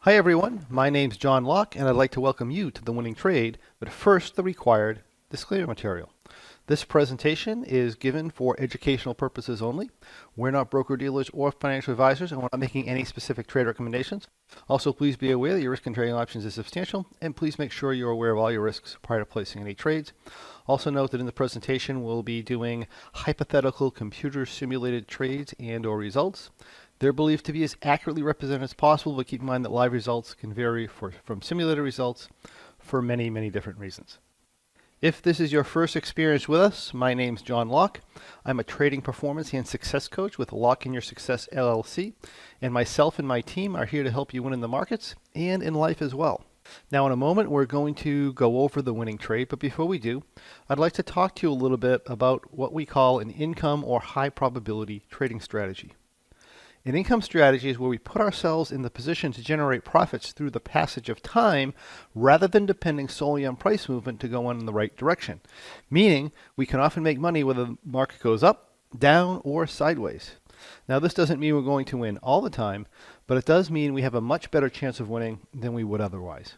Hi everyone, my name's John Locke and I'd like to welcome you to The Winning Trade, but first the required disclaimer material. This presentation is given for educational purposes only. We're not broker-dealers or financial advisors and we're not making any specific trade recommendations. Also, please be aware that your risk in trading options is substantial and please make sure you're aware of all your risks prior to placing any trades. Also note that in the presentation we'll be doing hypothetical computer simulated trades and or results. They're believed to be as accurately represented as possible, but keep in mind that live results can vary from simulated results for many, many different reasons. If this is your first experience with us, my name's John Locke. I'm a trading performance and success coach with Locke in Your Success LLC, and myself and my team are here to help you win in the markets and in life as well. Now in a moment we're going to go over the winning trade, but before we do, I'd like to talk to you a little bit about what we call an income or high probability trading strategy. An income strategy is where we put ourselves in the position to generate profits through the passage of time rather than depending solely on price movement to go in the right direction. Meaning, we can often make money whether the market goes up, down, or sideways. Now, this doesn't mean we're going to win all the time, but it does mean we have a much better chance of winning than we would otherwise.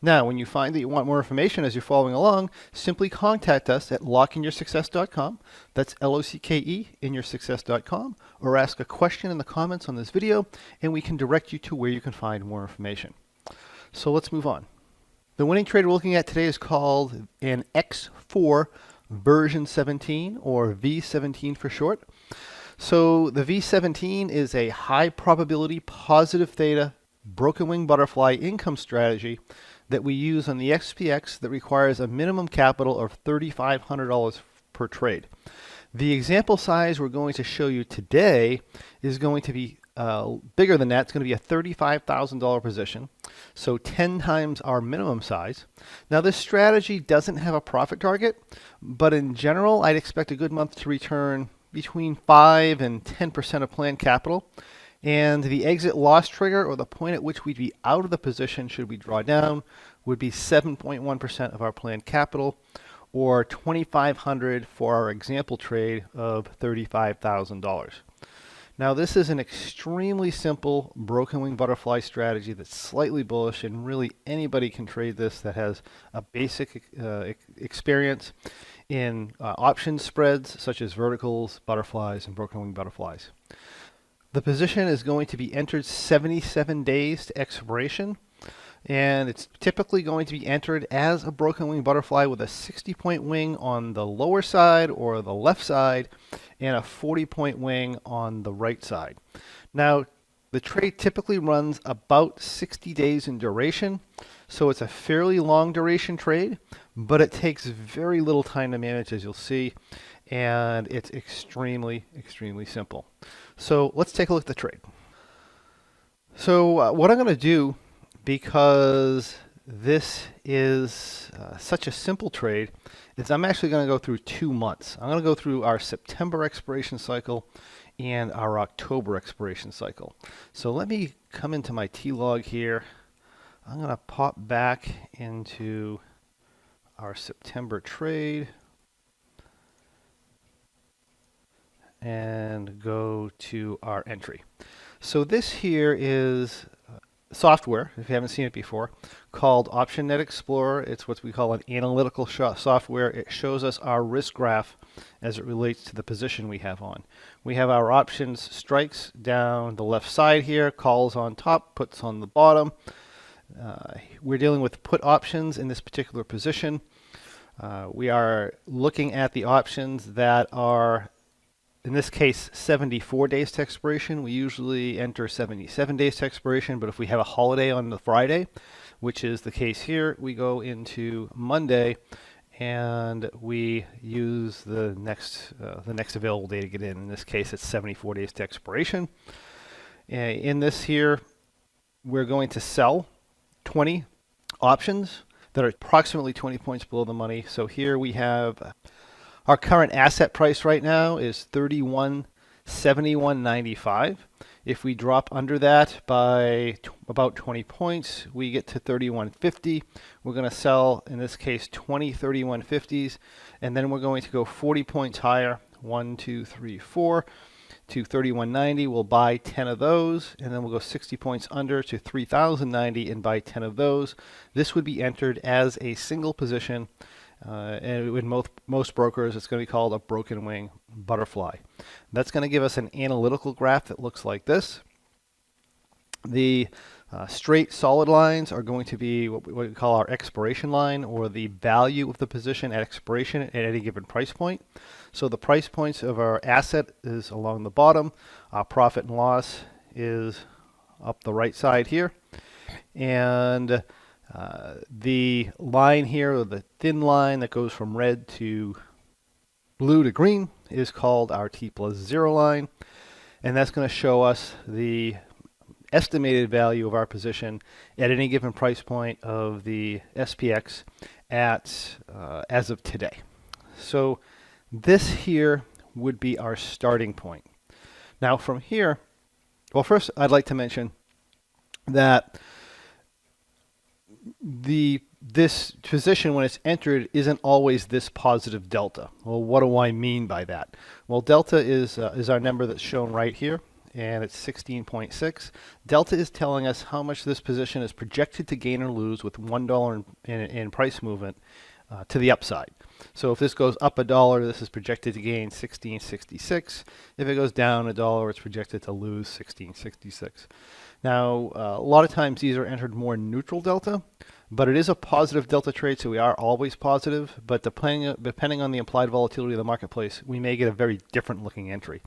Now, when you find that you want more information as you're following along, simply contact us at lockeinyoursuccess.com. That's L-O-C-K-E inyoursuccess.com, or ask a question in the comments on this video, and we can direct you to where you can find more information. So let's move on. The winning trade we're looking at today is called an X4 version 17, or V17 for short. So the V17 is a high probability positive theta broken wing butterfly income strategy that we use on the XPX that requires a minimum capital of $3,500 per trade. The example size we're going to show you today is going to be bigger than that. It's going to be a $35,000 position, so 10 times our minimum size. Now this strategy doesn't have a profit target, but in general I'd expect a good month to return between 5 and 10% of planned capital. And the exit loss trigger, or the point at which we'd be out of the position should we draw down, would be 7.1% of our planned capital, or $2,500 for our example trade of $35,000. Now this is an extremely simple broken wing butterfly strategy that's slightly bullish, and really anybody can trade this that has a basic experience in option spreads such as verticals, butterflies, and broken wing butterflies. The position is going to be entered 77 days to expiration, and it's typically going to be entered as a broken wing butterfly with a 60-point wing on the lower side or the left side and a 40-point wing on the right side. Now, the trade typically runs about 60 days in duration, so it's a fairly long duration trade, but it takes very little time to manage, as you'll see, and it's extremely, extremely simple. So let's take a look at the trade. So what I'm going to do, because this is such a simple trade, is I'm actually going to go through 2 months. I'm going to go through our September expiration cycle and our October expiration cycle. So let me come into my T-log here. I'm going to pop back into our September trade and go to our entry. So this here is software, if you haven't seen it before, called OptionNet Explorer. It's what we call an analytical software. It shows us our risk graph as it relates to the position we have on. We have our options strikes down the left side here, calls on top, puts on the bottom. We're dealing with put options in this particular position. We are looking at the options that are, in this case, 74 days to expiration. We usually enter 77 days to expiration, but if we have a holiday on the Friday, which is the case here, we go into Monday and we use the next available day to get in. In this case, it's 74 days to expiration. In this here, we're going to sell 20 options that are approximately 20 points below the money. So here we have our current asset price right now is $31.7195. If we drop under that by about 20 points, we get to $31.50. We're going to sell, in this case, 20 $31.50s, and then we're going to go 40 points higher, 1, 2, 3, 4, to 3190, we'll buy 10 of those, and then we'll go 60 points under to 3090 and buy 10 of those. This would be entered as a single position, and with most brokers, it's going to be called a broken wing butterfly. That's going to give us an analytical graph that looks like this. The straight solid lines are going to be what we call our expiration line, or the value of the position at expiration at any given price point. So the price points of our asset is along the bottom. Our profit and loss is up the right side here. And the line here, or the thin line that goes from red to blue to green, is called our T+0 line. And that's going to show us the estimated value of our position at any given price point of the SPX at as of today. So this here would be our starting point. Now from here, well, first I'd like to mention that this position, when it's entered, isn't always this positive delta. Well, what do I mean by that? Well, delta is our number that's shown right here, and it's 16.6. Delta is telling us how much this position is projected to gain or lose with $1 in price movement to the upside. So if this goes up $1, this is projected to gain 16.66. If it goes down $1, it's projected to lose 16.66. Now, a lot of times these are entered more neutral delta, but it is a positive delta trade, so we are always positive. But depending on the implied volatility of the marketplace, we may get a very different looking entry.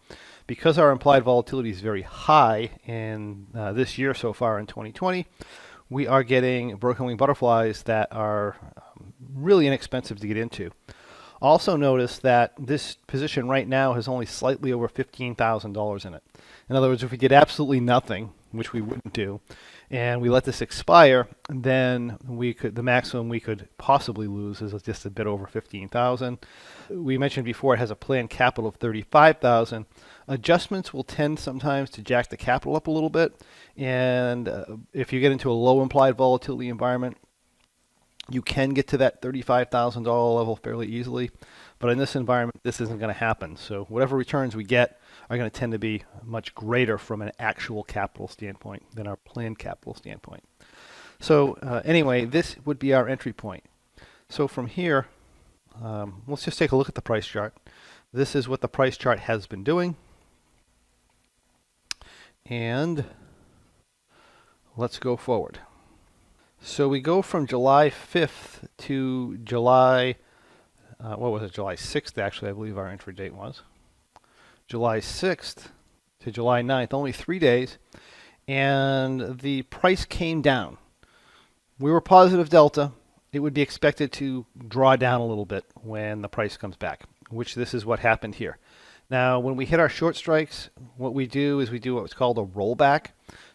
Because our implied volatility is very high in this year so far in 2020, we are getting broken wing butterflies that are really inexpensive to get into. Also notice that this position right now has only slightly over $15,000 in it. In other words, if we did absolutely nothing, which we wouldn't do, and we let this expire, then the maximum we could possibly lose is just a bit over 15,000. We mentioned before it has a planned capital of 35,000. Adjustments will tend sometimes to jack the capital up a little bit, and if you get into a low implied volatility environment, you can get to that $35,000 level fairly easily, but in this environment, this isn't going to happen. So whatever returns we get are going to tend to be much greater from an actual capital standpoint than our planned capital standpoint. So anyway, this would be our entry point. So from here, let's just take a look at the price chart. This is what the price chart has been doing. And let's go forward. So we go from July 5th to July, July 6th, actually, I believe our entry date was. July 6th to July 9th, only 3 days, and the price came down. We were positive delta. It would be expected to draw down a little bit when the price comes back, which this is what happened here. Now, when we hit our short strikes, what we do is we do what's called a rollback.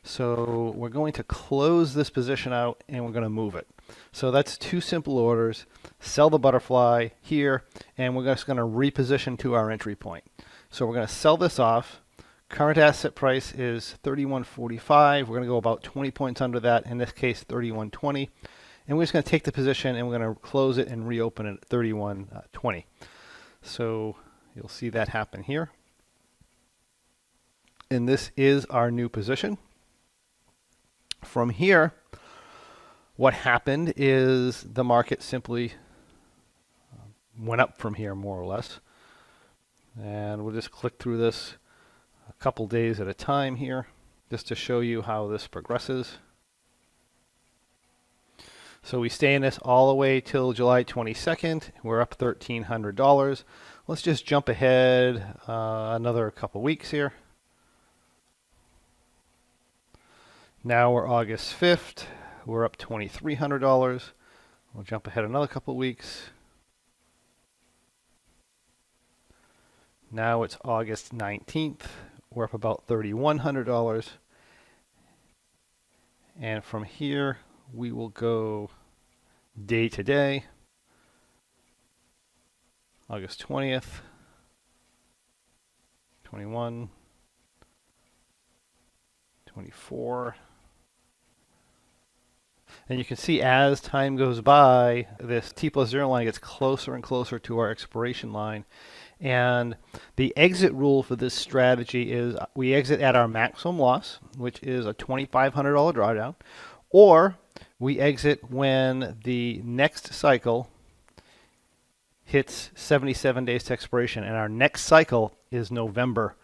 So we're going to close this position out and we're going to move it. So that's two simple orders. Sell the butterfly here, and we're just going to reposition to our entry point. So we're going to sell this off. Current asset price is 31.45. We're going to go about 20 points under that, in this case 31.20. And we're just going to take the position and we're going to close it and reopen it at 31.20. So you'll see that happen here. And this is our new position. From here, what happened is the market simply went up from here, more or less. And we'll just click through this a couple days at a time here, just to show you how this progresses. So we stay in this all the way till July 22nd. We're up $1,300. Let's just jump ahead another couple weeks here. Now we're August 5th. We're up $2,300. We'll jump ahead another couple weeks. Now it's August 19th. We're up about $3,100. And from here, we will go day to day. August 20th, 21, 24. And you can see as time goes by, this T+0 line gets closer and closer to our expiration line. And the exit rule for this strategy is we exit at our maximum loss, which is a $2,500 drawdown, or we exit when the next cycle hits 77 days to expiration, and our next cycle is November,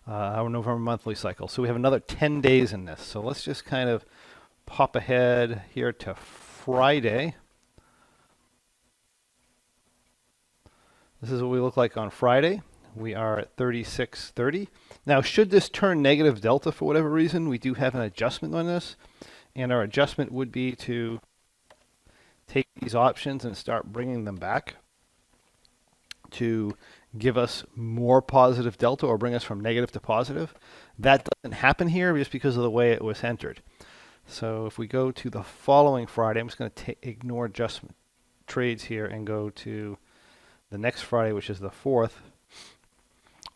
our November monthly cycle. So we have another 10 days in this. So let's just kind of pop ahead here to Friday. This is what we look like on Friday. We are at 36.30. Now, should this turn negative delta for whatever reason, we do have an adjustment on this. And our adjustment would be to take these options and start bringing them back to give us more positive delta or bring us from negative to positive. That doesn't happen here just because of the way it was entered. So if we go to the following Friday, I'm just going to ignore adjustment trades here and go to the next Friday, which is the 4th.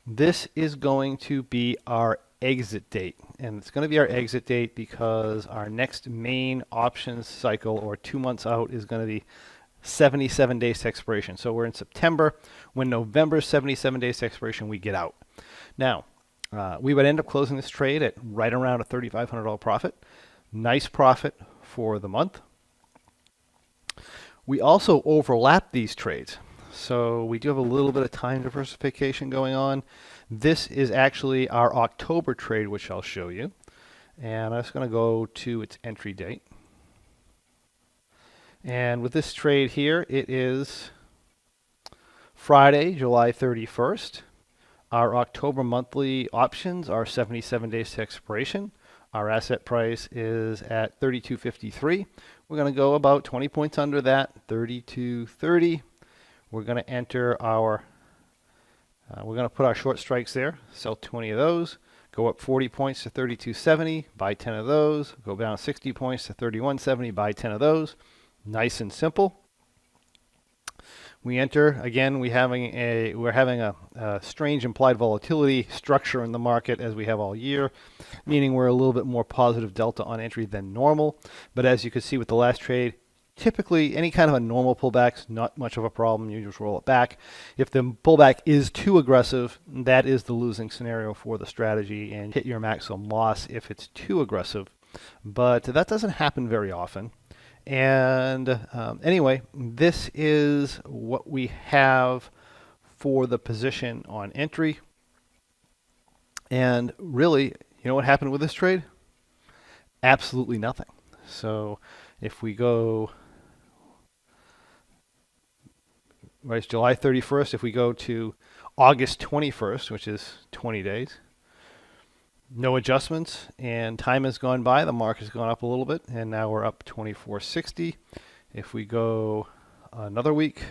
This is going to be our exit date. And it's going to be our exit date because our next main options cycle, or 2 months out, is going to be 77 days to expiration. So we're in September. When November's 77 days to expiration, we get out. Now, we would end up closing this trade at right around a $3,500 profit. Nice profit for the month. We also overlap these trades. So we do have a little bit of time diversification going on. This is actually our October trade, which I'll show you. And I'm just going to go to its entry date. And with this trade here, it is Friday, July 31st. Our October monthly options are 77 days to expiration. Our asset price is at $32.53. We're going to go about 20 points under that, $32.30. We're going to enter our, we're going to put our short strikes there, sell 20 of those, go up 40 points to $32.70, buy 10 of those, go down 60 points to $31.70, buy 10 of those. Nice and simple. We enter, again, we're having a strange implied volatility structure in the market as we have all year, meaning we're a little bit more positive delta on entry than normal. But as you can see with the last trade, typically any kind of a normal pullback's not much of a problem. You just roll it back. If the pullback is too aggressive, that is the losing scenario for the strategy, and hit your maximum loss if it's too aggressive. But that doesn't happen very often. And anyway, this is what we have for the position on entry. And really, you know what happened with this trade? Absolutely nothing. So if we go, right, it's July 31st. If we go to August 21st, which is 20 days, no adjustments, and time has gone by. The market has gone up a little bit, and now we're up 24.60. If we go another week,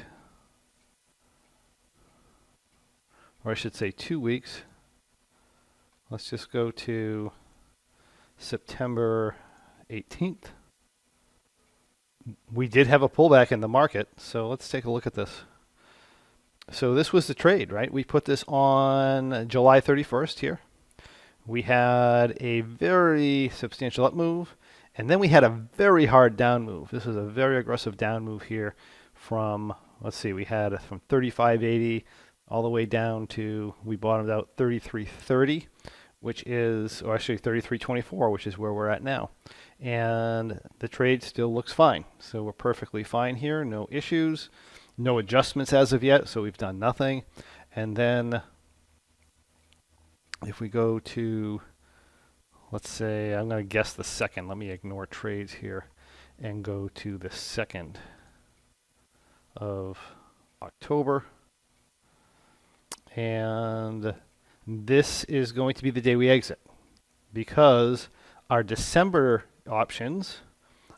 or I should say 2 weeks, let's just go to September 18th. We did have a pullback in the market, so let's take a look at this. So this was the trade, right? We put this on July 31st here. We had a very substantial up move, and then we had a very hard down move. This is a very aggressive down move here from, let's see, we had from 35.80 all the way down to, we bottomed out 33.30, which is, or actually 33.24, which is where we're at now. And the trade still looks fine. So we're perfectly fine here, no issues, no adjustments as of yet, so we've done nothing. And then if we go to, let's say, I'm going to guess the second. Let me ignore trades here and go to the 2nd of October. And this is going to be the day we exit because our December options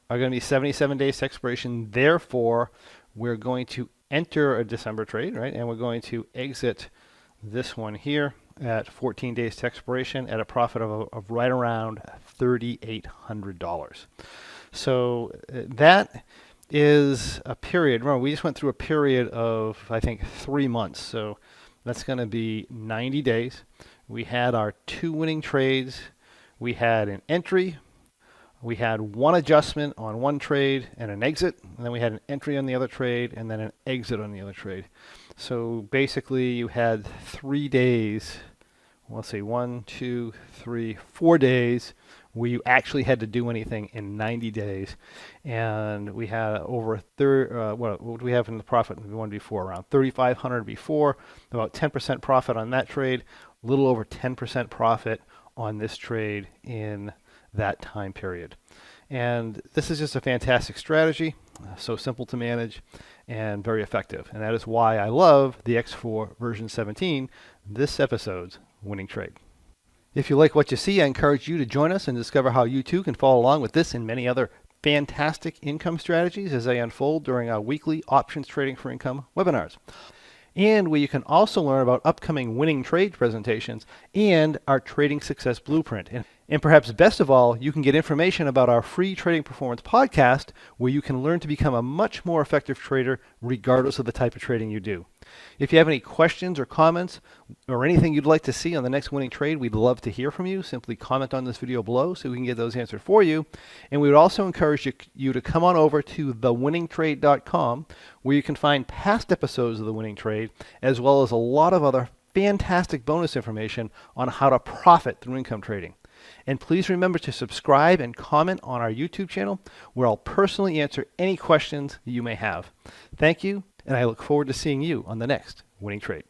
are going to be 77 days to expiration. Therefore, we're going to enter a December trade, right? And we're going to exit this one here at 14 days to expiration at a profit of right around $3,800. So that is a period. Remember, we just went through a period of, I think, 3 months. So that's going to be 90 days. We had our 2 winning trades. We had an entry. We had one adjustment on one trade and an exit, and then we had an entry on the other trade and then an exit on the other trade. So basically you had 3 days, let's see, 1, 2, 3, 4 days where you actually had to do anything in 90 days. And we had over a third, what did we have in the profit we wanted before? Around 3,500 before, about 10% profit on that trade, a little over 10% profit on this trade in that time period. And this is just a fantastic strategy, so simple to manage and very effective. And that is why I love the X4 version 17, this episode's winning trade. If you like what you see, I encourage you to join us and discover how you too can follow along with this and many other fantastic income strategies as they unfold during our weekly Options Trading for Income webinars. And where you can also learn about upcoming winning trade presentations and our trading success blueprint. And perhaps best of all, you can get information about our free Trading Performance podcast, where you can learn to become a much more effective trader regardless of the type of trading you do. If you have any questions or comments or anything you'd like to see on the next winning trade, we'd love to hear from you. Simply comment on this video below so we can get those answered for you. And we would also encourage you to come on over to thewinningtrade.com, where you can find past episodes of The Winning Trade, as well as a lot of other fantastic bonus information on how to profit through income trading. And please remember to subscribe and comment on our YouTube channel, where I'll personally answer any questions you may have. Thank you, and I look forward to seeing you on the next winning trade.